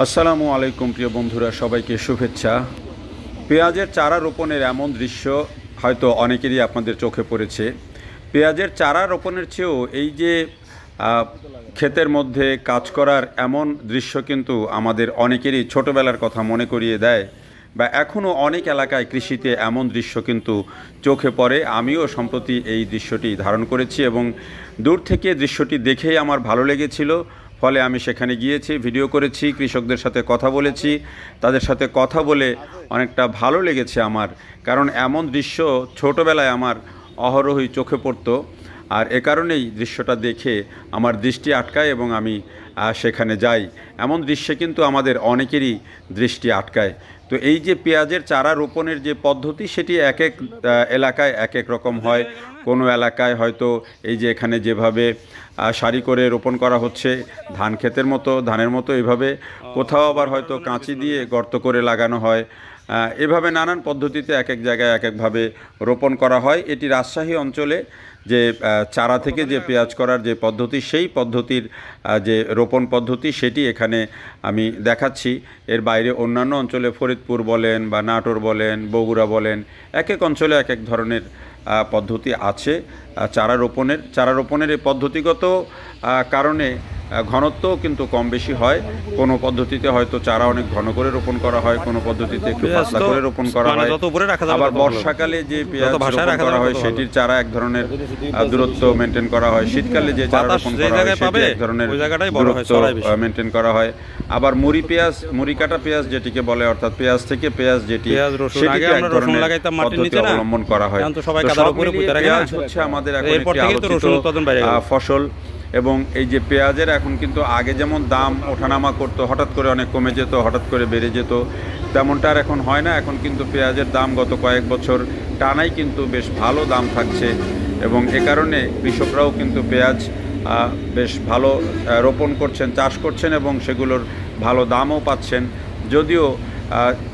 আসসালামু আলাইকুম প্রিয় বন্ধুরা, সবাইকে শুভেচ্ছা। পেঁয়াজের চারা রোপণের এমন দৃশ্য হয়তো অনেকেরই আপনাদের চোখে পড়েছে। পেঁয়াজের চারা রোপণের চেয়েও এই যে ক্ষেতের মধ্যে কাজ করার এমন দৃশ্য কিন্তু আমাদের অনেকেরই ছোটোবেলার কথা মনে করিয়ে দেয়, বা এখনও অনেক এলাকায় কৃষিতে এমন দৃশ্য কিন্তু চোখে পড়ে। আমিও সম্প্রতি এই দৃশ্যটি ধারণ করেছি এবং দূর থেকে দৃশ্যটি দেখেই আমার ভালো লেগেছিল। ফলে আমি সেখানে গিয়েছি, ভিডিও করেছি, কৃষকদের সাথে কথা বলেছি। তাদের সাথে কথা বলে অনেকটা ভালো লেগেছে আমার, কারণ এমন দৃশ্য ছোটোবেলায় আমার অহরহই চোখে পড়তো। আর এ কারণেই দৃশ্যটা দেখে আমার দৃষ্টি আটকায় এবং আমি সেখানে যাই। এমন দৃশ্যে কিন্তু আমাদের অনেকেরই দৃষ্টি আটকায়। তো এই যে পেঁয়াজের চারা রোপণের যে পদ্ধতি, সেটি এক এক এলাকায় এক এক রকম হয়। কোনো এলাকায় হয়তো এই যে এখানে যেভাবে সারি করে রোপণ করা হচ্ছে ধান ক্ষেতের মতো, ধানের মতো এভাবে, কোথাও আবার হয়তো কাঁচি দিয়ে গর্ত করে লাগানো হয়। এভাবে নানান পদ্ধতিতে এক এক জায়গায় এক একভাবে রোপণ করা হয়। এটি রাজশাহী অঞ্চলে যে চারা থেকে যে পেঁয়াজ করার যে পদ্ধতি, সেই পদ্ধতির যে রোপণ পদ্ধতি সেটি এখানে আমি দেখাচ্ছি। এর বাইরে অন্যান্য অঞ্চলে ফরিদপুর বলেন বা নাটোর বলেন, বগুড়া বলেন, এক এক অঞ্চলে এক এক ধরনের পদ্ধতি আছে চারা রোপণের এই পদ্ধতিগত কারণে ঘনত্বও কিন্তু কম বেশি হয়। কোনো পদ্ধতিতে হয়তো চারা অনেক ঘন করে রোপণ করা হয়, কোনো পদ্ধতিতে একটু পাতলা করে রোপণ করা হয়। আবার বর্ষাকালে যে পেঁয়াজ রোপণ করা হয় সেটির চারা এক ধরনের দূরত্ব মেনটেন করা হয়। শীতকালে যে চারা রোপণ করা হয় সেটি এক ধরনের দূরত্ব মেনটেন করা হয়। আবার মুড়ি কাটা পেঁয়াজ যেটিকে বলে, অর্থাৎ পেঁয়াজ থেকে পেঁয়াজ যেটি, সেটিকে এক ধরনের পদ্ধতি অবলম্বন করা হয়। পেঁয়াজ হচ্ছে আমাদের এখন একটি আলোচিত ফসল। এবং এই যে পেঁয়াজের এখন কিন্তু আগে যেমন দাম ওঠানামা করতো, হঠাৎ করে অনেক কমে যেত, হঠাৎ করে বেড়ে যেত, তেমনটা আর এখন হয় না। এখন কিন্তু পেঁয়াজের দাম গত কয়েক বছর টানাই কিন্তু বেশ ভালো দাম থাকছে এবং এ কারণে কৃষকরাও কিন্তু পেঁয়াজ বেশ ভালো রোপণ করছেন, চাষ করছেন এবং সেগুলোর ভালো দামও পাচ্ছেন। যদিও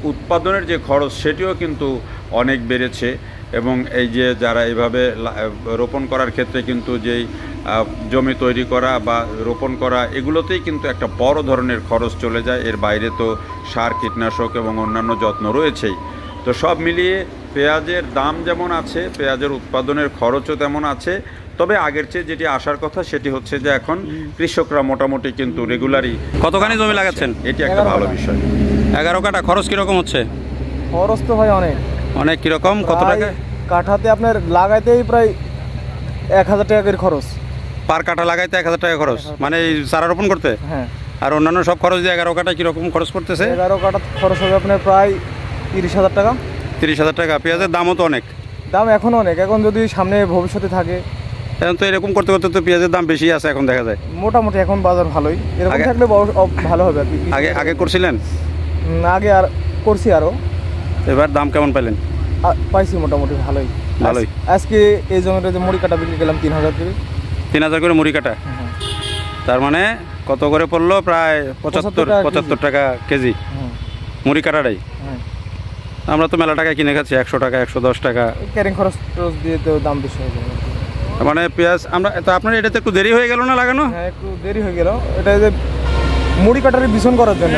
উৎপাদনের যে খরচ সেটিও কিন্তু অনেক বেড়েছে এবং এই যে যারা এইভাবে রোপণ করার ক্ষেত্রে কিন্তু যেই জমি তৈরি করা বা রোপণ করা, এগুলোতেই কিন্তু একটা বড় ধরনের খরচ চলে যায়। এর বাইরে তো সার, কীটনাশক এবং অন্যান্য যত্ন রয়েছেই। তো সব মিলিয়ে পেঁয়াজের দাম যেমন আছে, পেঁয়াজের উৎপাদনের খরচও তেমন আছে। তবে আগের চেয়ে যেটি আসার কথা সেটি হচ্ছে যে এখন কৃষকরা মোটামুটি কিন্তু রেগুলারই। কতখানি জমি লাগাচ্ছেন? এটি একটা ভালো বিষয়। 11 কাঠা। খরচ কীরকম হচ্ছে? খরচ তো ভাই অনেক কীরকম? কত টাকা? কাঠাতে আপনার লাগাইতেই প্রায় 1000 টাকা করে খরচ। পার কাঠা লাগাইতে 1000 টাকা খরচ, মানে এই চারা রোপণ করতে? হ্যাঁ। আর অন্যান্য সব খরচ দিয়ে 11 কাঠা কীরকম খরচ পড়তেছে? 11 কাঠা খরচ হবে আপনার প্রায় 30,000 টাকা। 30,000 টাকা। পেঁয়াজের দামও তো অনেক। দাম এখন অনেক, এখন যদি সামনে ভবিষ্যতে থাকে। এখন তো এরকম করতে করতে তো পেঁয়াজের দাম বেশি আছে এখন দেখা যায়। মোটামুটি এখন বাজার ভালোই, এরকম থাকলে ভালো হবে আর কি। আগে করছিলেন? আগে আর করছি আরও। এবার দাম কেমন পেলেন? পাইছি মোটামুটি ভালোই। আজকে এই জমিটা যে মুড়ি কাটা বিক্রি করলাম 3000 করে। 3000 করে মুড়ি কাটা? তার মানে কত করে পড়লো? প্রায় 75 টাকা কেজি মুড়ি কাটাটাই। আমরা তো মেলা টাকা কিনে খাচ্ছি, 100 টাকা, 110 টাকা। ক্যারিং খরচ দিয়ে তো দাম বেশি হয়ে যাবে। মানে পেঁয়াজ আমরা তো, আপনার এটাতে একটু দেরি হয়ে গেল না লাগানো? হ্যাঁ, একটু দেরি হয়ে গেল। এটা যে মুড়ি কাটারে বিছন করার জন্য।